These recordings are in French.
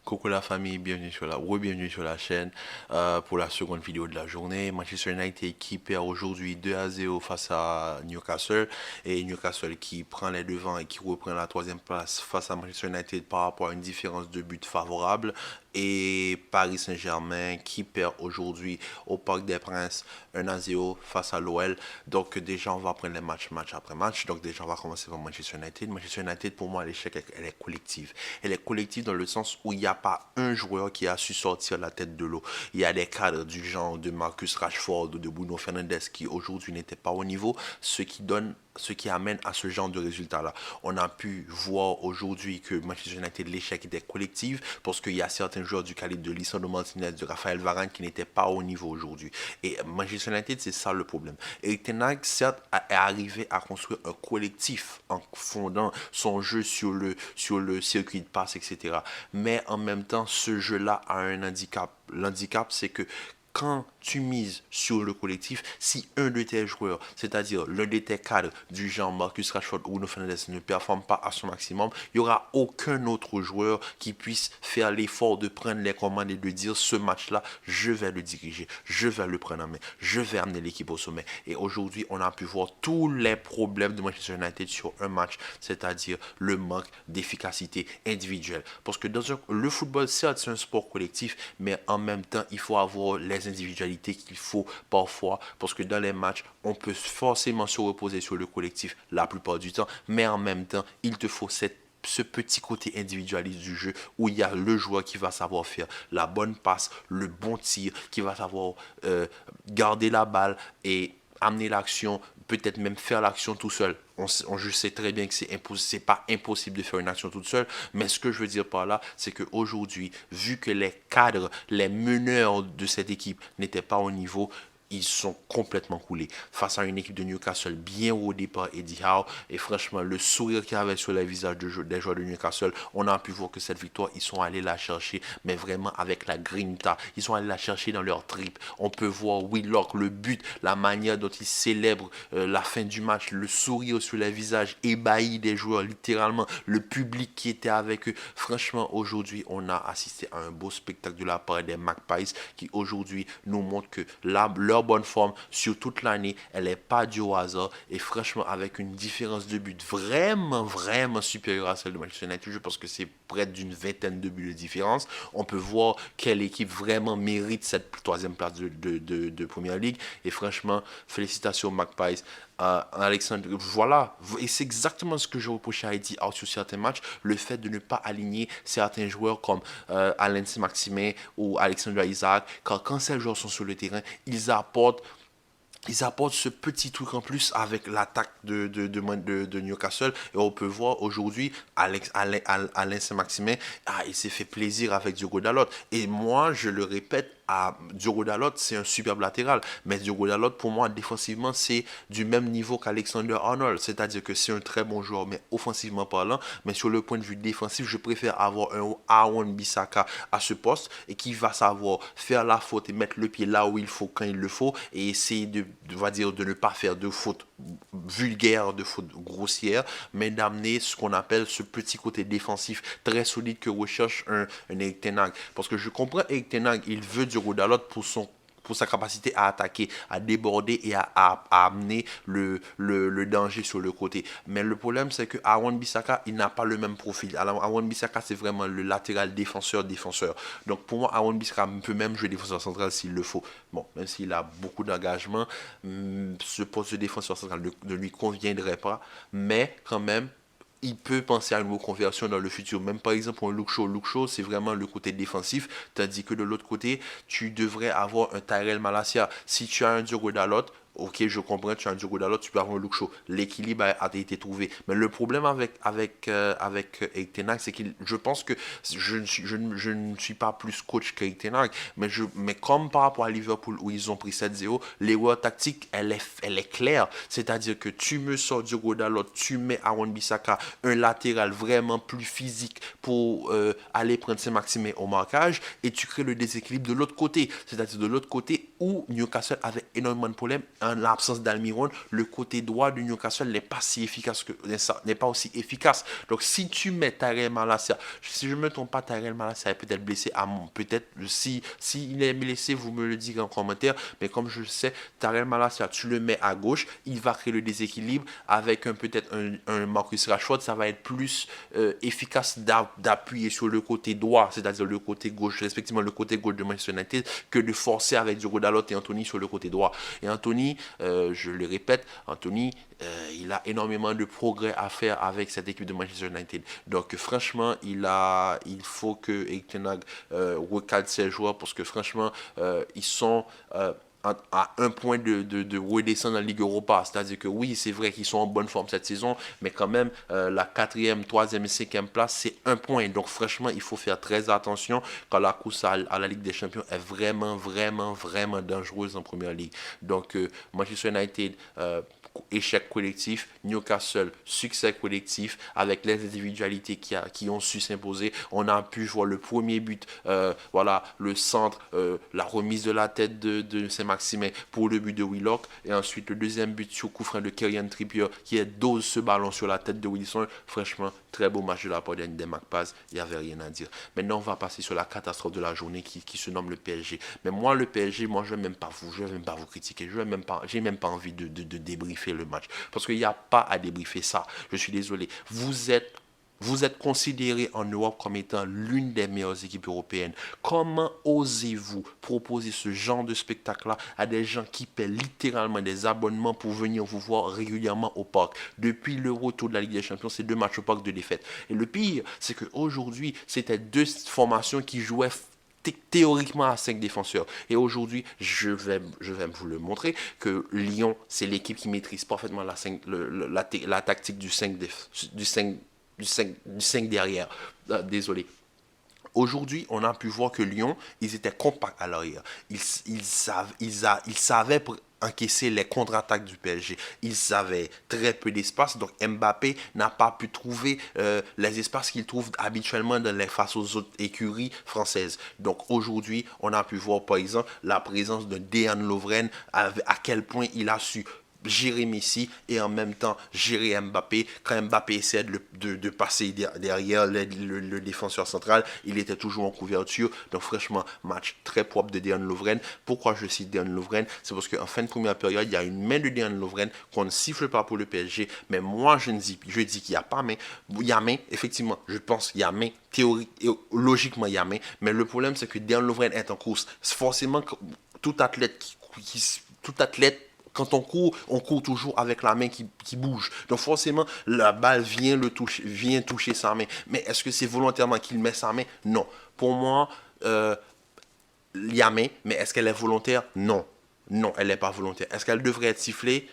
Coucou la famille, bienvenue sur la chaîne pour la seconde vidéo de la journée. Manchester United qui perd aujourd'hui 2-0 face à Newcastle et Newcastle qui prend les devants et qui reprend la troisième place face à Manchester United par rapport à une différence de but favorable. Et Paris Saint-Germain qui perd aujourd'hui au Parc des Princes 1-0 face à l'OL. Donc déjà on va prendre les match après match. Donc déjà on va commencer par Manchester United. Manchester United pour moi l'échec elle est collective. Elle est collective dans le sens où il n'y a pas un joueur qui a su sortir la tête de l'eau. Il y a des cadres du genre de Marcus Rashford ou de Bruno Fernandes qui aujourd'hui n'étaient pas au niveau, ce qui amène à ce genre de résultat-là. On a pu voir aujourd'hui que Manchester United, l'échec était collectif parce qu'il y a certains joueurs du calibre de Lisandro Martinez, de Raphaël Varane qui n'étaient pas au niveau aujourd'hui. Et Manchester United, c'est ça le problème. Eric Ten Hag, certes, est arrivé à construire un collectif en fondant son jeu sur le circuit de passe, etc. Mais en même temps, ce jeu-là a un handicap. L'handicap, c'est que quand tu mises sur le collectif, si un de tes joueurs, c'est-à-dire l'un de tes cadres du genre Marcus Rashford ou Bruno Fernandes ne performe pas à son maximum, il n'y aura aucun autre joueur qui puisse faire l'effort de prendre les commandes et de dire ce match-là, je vais le diriger, je vais le prendre en main, je vais amener l'équipe au sommet. Et aujourd'hui, on a pu voir tous les problèmes de Manchester United sur un match, c'est-à-dire le manque d'efficacité individuelle. Parce que le football, certes, c'est un sport collectif, mais en même temps, il faut avoir les individualités qu'il faut parfois, parce que dans les matchs, on peut forcément se reposer sur le collectif la plupart du temps, mais en même temps, il te faut ce petit côté individualiste du jeu où il y a le joueur qui va savoir faire la bonne passe, le bon tir, qui va savoir garder la balle et amener l'action, peut-être même faire l'action tout seul. Je sais très bien que c'est pas impossible de faire une action toute seule, mais ce que je veux dire par là, c'est qu'aujourd'hui, vu que les cadres, les meneurs de cette équipe n'étaient pas au niveau, ils sont complètement coulés face à une équipe de Newcastle bien rodée par Eddie Howe. Et franchement, le sourire qu'il y avait sur les visages des joueurs de Newcastle, on a pu voir que cette victoire, ils sont allés la chercher, mais vraiment avec la grinta. Ils sont allés la chercher dans leur trip. On peut voir Willock, le but, la manière dont ils célèbrent la fin du match, le sourire sur les visages ébahis des joueurs, littéralement, le public qui était avec eux. Franchement, aujourd'hui, on a assisté à un beau spectacle de la part des Magpies qui aujourd'hui nous montrent que leur bonne forme sur toute l'année, elle n'est pas due au hasard. Et franchement, avec une différence de but vraiment supérieure à celle de Manchester United, je pense que c'est près d'une vingtaine de buts de différence, on peut voir quelle équipe vraiment mérite cette troisième place de Première Ligue. Et franchement, félicitations Magpies. Alexandre, voilà, et c'est exactement ce que je reprochais à Eddie Howe sur certains matchs, le fait de ne pas aligner certains joueurs comme Alain Maximin ou Alexandre Isaac, car quand ces joueurs sont sur le terrain, ils apportent ce petit truc en plus avec l'attaque de Newcastle. Et on peut voir aujourd'hui, Alain Saint-Maximin, il s'est fait plaisir avec Diogo Dalot. Et moi, je le répète, Diogo Dalot, c'est un superbe latéral. Mais Diogo Dalot, pour moi, défensivement, c'est du même niveau qu'Alexander Arnold. C'est-à-dire que c'est un très bon joueur, mais offensivement parlant. Mais sur le point de vue défensif, je préfère avoir un Aaron Bissaka à ce poste et qui va savoir faire la faute et mettre le pied là où il faut, quand il le faut, et essayer de ne pas faire de faute vulgaire, de faute grossière, mais d'amener ce qu'on appelle ce petit côté défensif très solide que recherche un Eric Ten Hag. Parce que je comprends Eric Ten Hag, il veut du Dalot pour sa capacité à attaquer, à déborder et à amener le danger sur le côté. Mais le problème, c'est que Aaron Bissaka, il n'a pas le même profil. Alors, Aaron Bissaka, c'est vraiment le latéral défenseur. Donc, pour moi, Aaron Bissaka peut même jouer défenseur central s'il le faut. Bon, même s'il a beaucoup d'engagement, ce poste de défenseur central ne lui conviendrait pas. Mais quand même, il peut penser à une reconversion dans le futur. Même par exemple pour un Luke Shaw. Luke Shaw, c'est vraiment le côté défensif, tandis que de l'autre côté, tu devrais avoir un Tyrell Malacia. Si tu as un Diogo Dalot, ok, je comprends, tu as un Diogo Dalot, tu peux avoir un Luke Shaw. L'équilibre a été trouvé. Mais le problème avec Eric Ten Hag, c'est que je pense que je ne suis pas plus coach qu'Eric Ten Hag, mais comme par rapport à Liverpool où ils ont pris 7-0, l'erreur tactique, elle est claire. C'est-à-dire que tu me sors Diogo Dalot, tu mets Aaron Bissaka, un latéral vraiment plus physique pour aller prendre Saint-Maximin au marquage, et tu crées le déséquilibre de l'autre côté. C'est-à-dire de l'autre côté où Newcastle avait énormément de problèmes en l'absence d'Almiron, le côté droit de Newcastle n'est pas si efficace n'est pas aussi efficace. Donc si tu mets Tyrell Malacia, si je ne me trompe pas, Tyrell Malacia est peut-être blessé peut-être si il est blessé, vous me le direz en commentaire, mais comme je le sais, Tyrell Malacia, tu le mets à gauche, il va créer le déséquilibre avec peut-être un Marcus Rashford, ça va être plus efficace d'appuyer sur le côté droit, c'est-à-dire le côté gauche, respectivement le côté gauche de Manchester United, que de forcer avec Diogo Dalot et Anthony sur le côté droit. Et Anthony, je le répète, Anthony, il a énormément de progrès à faire avec cette équipe de Manchester United. Donc franchement, il faut que Erik ten Hag recadre ses joueurs parce que franchement, ils sont à un point de redescendre en Ligue Europa. C'est-à-dire que oui, c'est vrai qu'ils sont en bonne forme cette saison, mais quand même, la 4e, 3e et 5e place, c'est un point. Donc franchement, il faut faire très attention quand la course à la Ligue des Champions est vraiment, vraiment, vraiment dangereuse en Première Ligue. Donc Manchester United, échec collectif, Newcastle, succès collectif, avec les individualités qui ont su s'imposer. On a pu voir le premier but, voilà, le centre, la remise de la tête de Saint-Maximin pour le but de Willock, et ensuite le deuxième but sur coup franc de Kieran Trippier qui dose ce ballon sur la tête de Wilson. Franchement, très beau match de la part des Magpies, il n'y avait rien à dire. Maintenant, on va passer sur la catastrophe de la journée qui se nomme le PSG. Mais moi, le PSG, je ne vais même pas vous critiquer, j'ai même pas envie de débriefer le match, parce qu'il n'y a pas à débriefer ça. Je suis désolé. Vous êtes considéré en Europe comme étant l'une des meilleures équipes européennes. Comment osez-vous proposer ce genre de spectacle-là à des gens qui paient littéralement des abonnements pour venir vous voir régulièrement au parc? Depuis le retour de la Ligue des Champions, c'est 2 matchs au parc de défaite. Et le pire, c'est qu'aujourd'hui, c'était 2 formations qui jouaient théoriquement à 5 défenseurs. Et aujourd'hui, je vais vous le montrer, que Lyon, c'est l'équipe qui maîtrise parfaitement la tactique du 5 derrière. Désolé. Aujourd'hui, on a pu voir que Lyon, ils étaient compacts à l'arrière. Ils savaient encaisser les contre-attaques du PSG. Ils avaient très peu d'espace, donc Mbappé n'a pas pu trouver les espaces qu'il trouve habituellement face aux autres écuries françaises. Donc aujourd'hui, on a pu voir par exemple la présence de Dejan Lovren, à quel point il a su gérer Messi et en même temps gérer Mbappé. Quand Mbappé essayait de passer derrière le défenseur central, il était toujours en couverture. Donc franchement, match très propre de Dejan Lovren. Pourquoi je cite Dejan Lovren? C'est parce qu'en fin de première période, il y a une main de Dejan Lovren qu'on ne siffle pas pour le PSG. Mais moi, je dis qu'il n'y a pas main. Il y a main, effectivement. Je pense qu'il y a main. Logiquement, il y a main. Mais le problème, c'est que Dejan Lovren est en course. C'est forcément tout athlète quand on court toujours avec la main qui bouge. Donc forcément, la balle vient toucher sa main. Mais est-ce que c'est volontairement qu'il met sa main? Non. Pour moi, il y a main, mais est-ce qu'elle est volontaire? Non. Non, elle n'est pas volontaire. Est-ce qu'elle devrait être sifflée?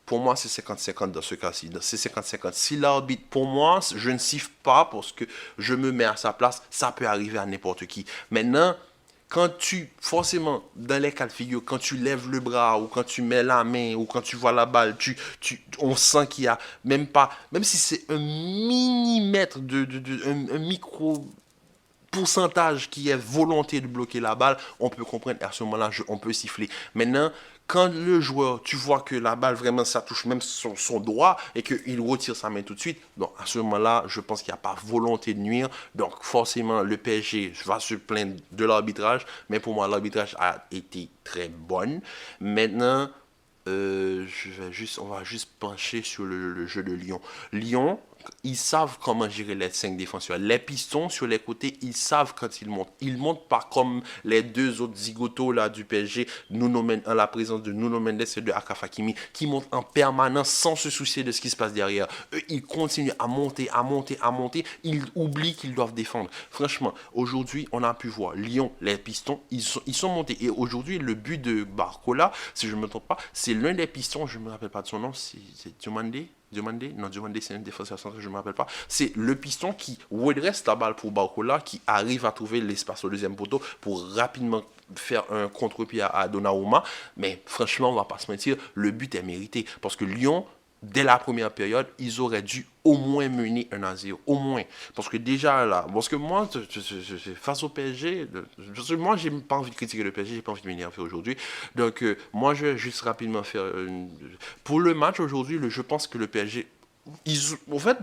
Pour moi, c'est 50-50 dans ce cas-ci. C'est 50-50. Si l'arbitre, pour moi, je ne siffle pas parce que je me mets à sa place, ça peut arriver à n'importe qui. Maintenant, forcément, dans les cas de figure, quand tu lèves le bras ou quand tu mets la main ou quand tu vois la balle, on sent qu'il y a même si c'est un millimètre un micro pourcentage qui est volonté de bloquer la balle, on peut comprendre, à ce moment-là, on peut siffler. Maintenant, quand le joueur, tu vois que la balle vraiment, ça touche même son doigt et qu'il retire sa main tout de suite, donc à ce moment-là, je pense qu'il n'y a pas volonté de nuire. Donc forcément, le PSG va se plaindre de l'arbitrage, mais pour moi, l'arbitrage a été très bon. Maintenant, on va juste pencher sur le jeu de Lyon. Lyon, ils savent comment gérer les 5 défenseurs. Les pistons sur les côtés, ils savent quand ils montent. Ils montent pas comme les 2 autres zigotos là du PSG, en la présence de Nuno Mendes et de Achraf Hakimi, qui montent en permanence sans se soucier de ce qui se passe derrière. Eux, ils continuent à monter. Ils oublient qu'ils doivent défendre. Franchement, aujourd'hui, on a pu voir Lyon, les pistons, ils sont montés. Et aujourd'hui, le but de Barcola, si je ne me trompe pas, c'est l'un des pistons, je ne me rappelle pas de son nom, c'est Diomandé. Diomandé, c'est un défenseur central, je ne me rappelle pas. C'est le piston qui redresse la balle pour Barcola, qui arrive à trouver l'espace au deuxième poteau pour rapidement faire un contre-pied à Donnarumma. Mais franchement, on ne va pas se mentir, le but est mérité. Parce que Lyon, dès la première période, ils auraient dû au moins mener 1-0. Au moins. Parce que déjà là, parce que moi, face au PSG, moi, j'ai pas envie de critiquer le PSG, j'ai pas envie de m'énerver aujourd'hui. Donc, moi, je vais juste rapidement faire. Pour le match aujourd'hui, je pense que le PSG. En fait,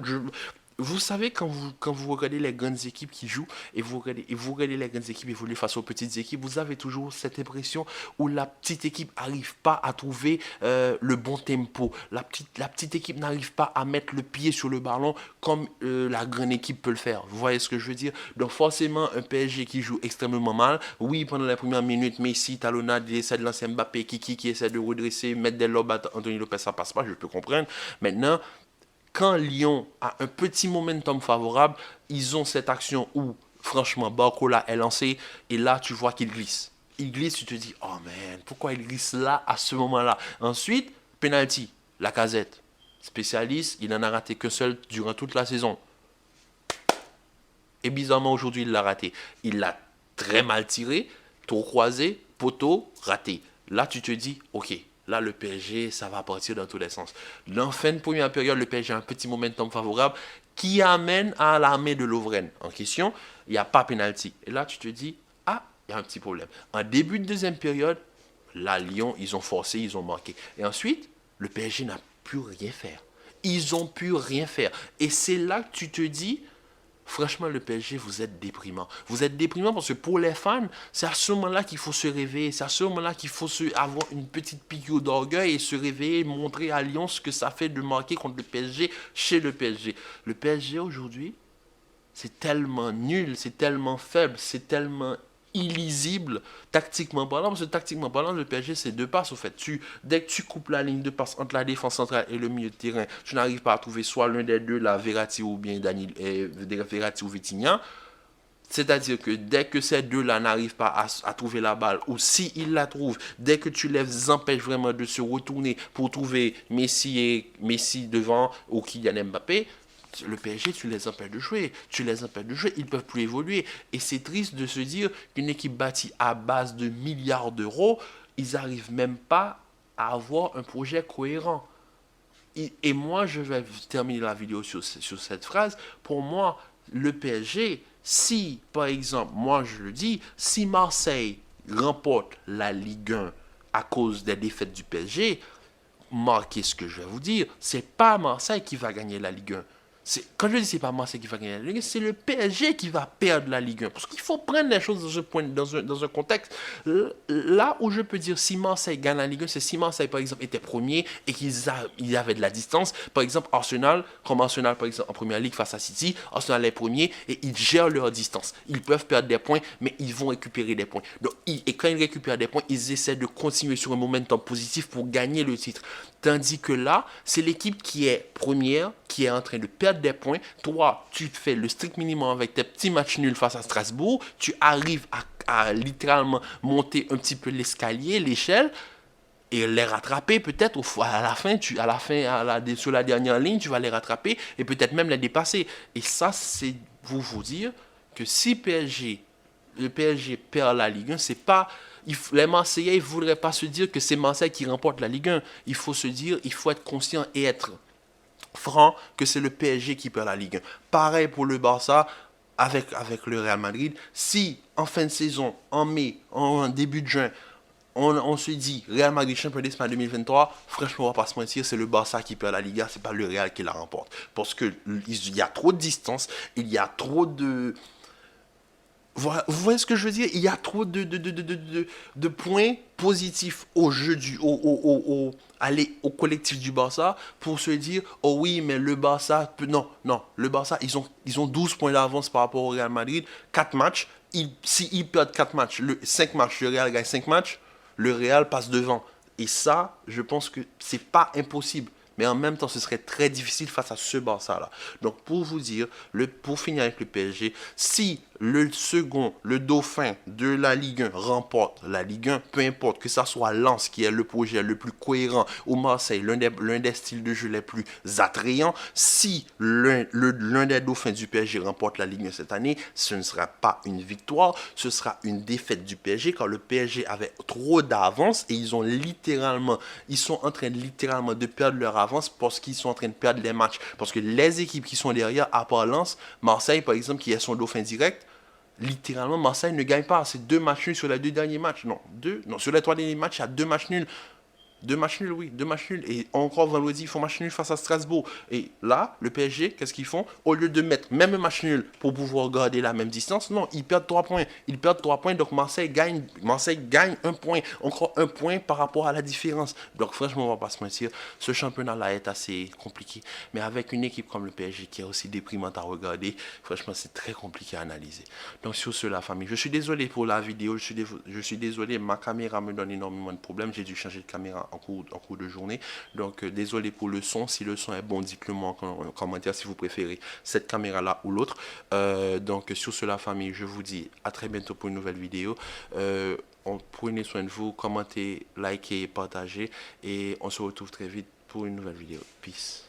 vous savez, quand vous regardez les grandes équipes qui jouent et vous regardez les grandes équipes évoluer face aux petites équipes, vous avez toujours cette impression où la petite équipe n'arrive pas à trouver le bon tempo. La petite équipe n'arrive pas à mettre le pied sur le ballon comme la grande équipe peut le faire. Vous voyez ce que je veux dire? Donc forcément, un PSG qui joue extrêmement mal. Oui, pendant les premières minutes, Messi, talonnade, il essaie de lancer Mbappé, Kiki qui essaie de redresser, mettre des lobes à Anthony Lopez, ça passe pas, je peux comprendre. Maintenant, quand Lyon a un petit momentum favorable, ils ont cette action où, franchement, Barcola est lancé et là, tu vois qu'il glisse. Il glisse, tu te dis, oh man, pourquoi il glisse là, à ce moment-là? Ensuite, penalty, Lacazette. Spécialiste, il n'en a raté qu'un seul durant toute la saison. Et bizarrement, aujourd'hui, il l'a raté. Il l'a très mal tiré, tour croisé, poteau, raté. Là, tu te dis, ok, là, le PSG, ça va partir dans tous les sens. En fin de première période, le PSG a un petit momentum favorable qui amène à la main de Lovren en question. Il n'y a pas pénalty. Et là, tu te dis, ah, il y a un petit problème. En début de deuxième période, là, Lyon, ils ont forcé, ils ont marqué. Et ensuite, le PSG n'a pu rien faire. Ils n'ont pu rien faire. Et c'est là que tu te dis, franchement, le PSG, vous êtes déprimant. Vous êtes déprimant parce que pour les fans, c'est à ce moment-là qu'il faut se réveiller. C'est à ce moment-là qu'il faut avoir une petite piqûre d'orgueil et se réveiller, montrer à Lyon ce que ça fait de marquer contre le PSG chez le PSG. Le PSG aujourd'hui, c'est tellement nul, c'est tellement faible, c'est tellement illisible tactiquement parlant, parce que tactiquement parlant, le PSG c'est deux passes au fait. Dès que tu coupes la ligne de passe entre la défense centrale et le milieu de terrain, tu n'arrives pas à trouver soit l'un des deux, la Verratti ou bien Verratti ou Vitinha. C'est-à-dire que dès que ces deux-là n'arrivent pas à trouver la balle, ou s'ils la trouvent, dès que tu les empêches vraiment de se retourner pour trouver Messi devant ou Kylian Mbappé, le PSG, tu les empêches de jouer. Tu les empêches de jouer, ils ne peuvent plus évoluer. Et c'est triste de se dire qu'une équipe bâtie à base de milliards d'euros, ils n'arrivent même pas à avoir un projet cohérent. Et moi, je vais terminer la vidéo sur cette phrase. Pour moi, le PSG, si, par exemple, moi je le dis, si Marseille remporte la Ligue 1 à cause des défaites du PSG, marquez ce que je vais vous dire, c'est pas Marseille qui va gagner la Ligue 1. Quand je dis c'est pas Marseille qui va gagner la Ligue 1, c'est le PSG qui va perdre la Ligue 1. Parce qu'il faut prendre les choses dans un contexte. Là où je peux dire si Marseille gagne la Ligue 1, c'est si Marseille, par exemple, était premier et qu'ils avaient de la distance. Par exemple, Arsenal, comme Arsenal, par exemple, en première ligue face à City, Arsenal est premier et ils gèrent leur distance. Ils peuvent perdre des points, mais ils vont récupérer des points. Donc, et quand ils récupèrent des points, ils essaient de continuer sur un momentum positif pour gagner le titre. Tandis que là, c'est l'équipe qui est première, qui est en train de perdre des points. Toi, tu fais le strict minimum avec tes petits matchs nuls face à Strasbourg. Tu arrives à littéralement monter un petit peu l'escalier, l'échelle, et les rattraper peut-être à la fin, sur la dernière ligne, tu vas les rattraper et peut-être même les dépasser. Et ça, c'est pour vous dire que si le PSG perd la Ligue 1, c'est pas... Les Marseillais ne voudraient pas se dire que c'est Marseille qui remporte la Ligue 1. Il faut se dire, il faut être conscient et être franc que c'est le PSG qui perd la Ligue 1. Pareil pour le Barça avec le Real Madrid. Si en fin de saison, en mai, en début de juin, on se dit Real Madrid champion d'Espagne 2023, franchement, on va pas se mentir, c'est le Barça qui perd la Liga, c'est pas le Real qui la remporte. Parce qu'il y a trop de distance, il y a trop de... Vous voyez ce que je veux dire? Il y a trop de points positifs au jeu au collectif du Barça pour se dire, oh oui, mais le Barça, non, le Barça, ils ont 12 points d'avance par rapport au Real Madrid, 4 matchs, s'ils perdent 4 matchs, 5 matchs, le Real gagne 5 matchs, le Real passe devant. Et ça, je pense que c'est pas impossible. Mais en même temps, ce serait très difficile face à ce Barça-là. Donc, pour vous dire, pour finir avec le PSG, si le dauphin de la Ligue 1 remporte la Ligue 1, peu importe que ça soit Lens qui est le projet le plus cohérent, ou Marseille, l'un des styles de jeu les plus attrayants, si l'un des dauphins du PSG remporte la Ligue 1 cette année, ce ne sera pas une victoire, ce sera une défaite du PSG, car le PSG avait trop d'avance et ils sont en train littéralement de perdre leur avance parce qu'ils sont en train de perdre les matchs. Parce que les équipes qui sont derrière, à part Lens, Marseille par exemple, qui est son dauphin direct, littéralement, Marseille ne gagne pas. C'est 2 matchs nuls sur les 2 derniers matchs. Non, sur les 3 derniers matchs, il y a 2 matchs nuls. 2 matchs nuls, oui, 2 matchs nuls. Et encore vendredi, ils font match nul face à Strasbourg. Et là, le PSG, qu'est-ce qu'ils font? Au lieu de mettre même un match nul pour pouvoir garder la même distance, non, ils perdent 3 points. Ils perdent 3 points, donc Marseille gagne 1 point. Encore 1 point par rapport à la différence. Donc franchement, on va pas se mentir, ce championnat-là est assez compliqué. Mais avec une équipe comme le PSG qui est aussi déprimante à regarder, franchement, c'est très compliqué à analyser. Donc sur cela, famille, je suis désolé pour la vidéo, je suis désolé, ma caméra me donne énormément de problèmes. J'ai dû changer de caméra en cours de journée. Donc, désolé pour le son. Si le son est bon, dites-le moi en commentaire si vous préférez cette caméra-là ou l'autre. Donc, sur cela, famille, je vous dis à très bientôt pour une nouvelle vidéo. Prenez soin de vous, commentez, likez, partagez. Et on se retrouve très vite pour une nouvelle vidéo. Peace.